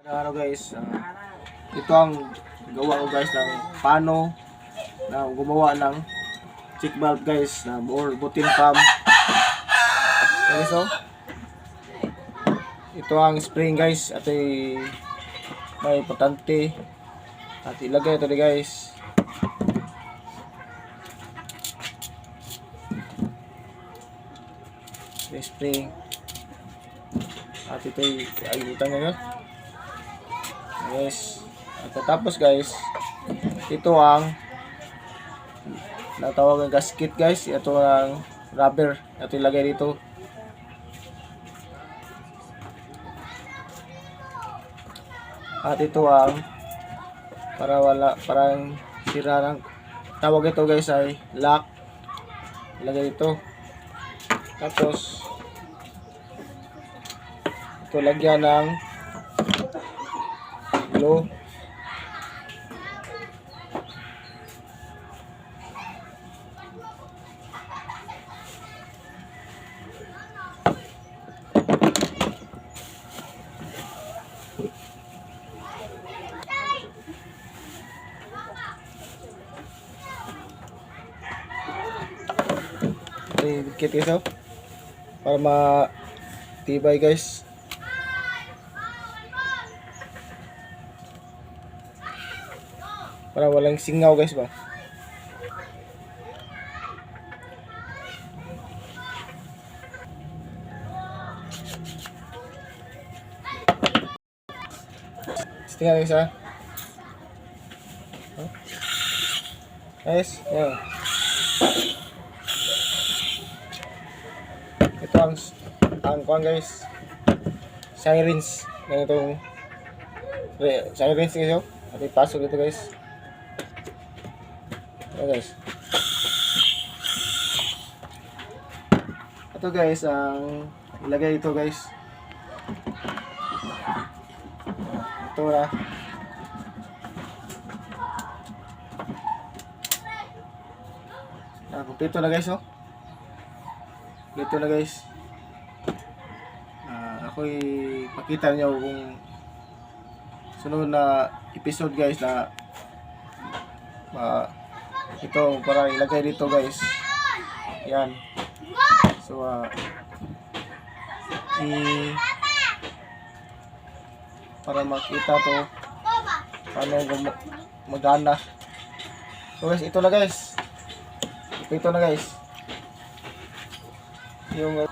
Araw guys, ito ang gawa ko guys ng paano na gumawa ng check valve guys na or butin pump. Okay, so ito ang spring guys at may importante at ilagay ito guys. May spring at ito ay utang nyo guys. At tapos guys, ito ang natawag ng gasket guys. Ito ang rubber. Ito ilagay dito. At ito ang parang sira ng tawag ito guys ay lock. Ilagay dito. Tapos ito lagyan ng glue. Dikit guys para matibay guys. Para walang singaw guys ba. Tingnan guys ha. Guys, yeah. Ito ang kuan guys. Sirens. Ganitong sirens guys oh. At ipasok dito guys. Ayan guys. Ito guys ang ilagay ito guys. Ito na. Kumpleto na guys oh. Dito na guys. Ako'y pakita nyo kung sunod na episode guys na ito para ilagay dito guys. Yan. So para makita to paano magana. So guys, ito na guys. Ito na guys. Yung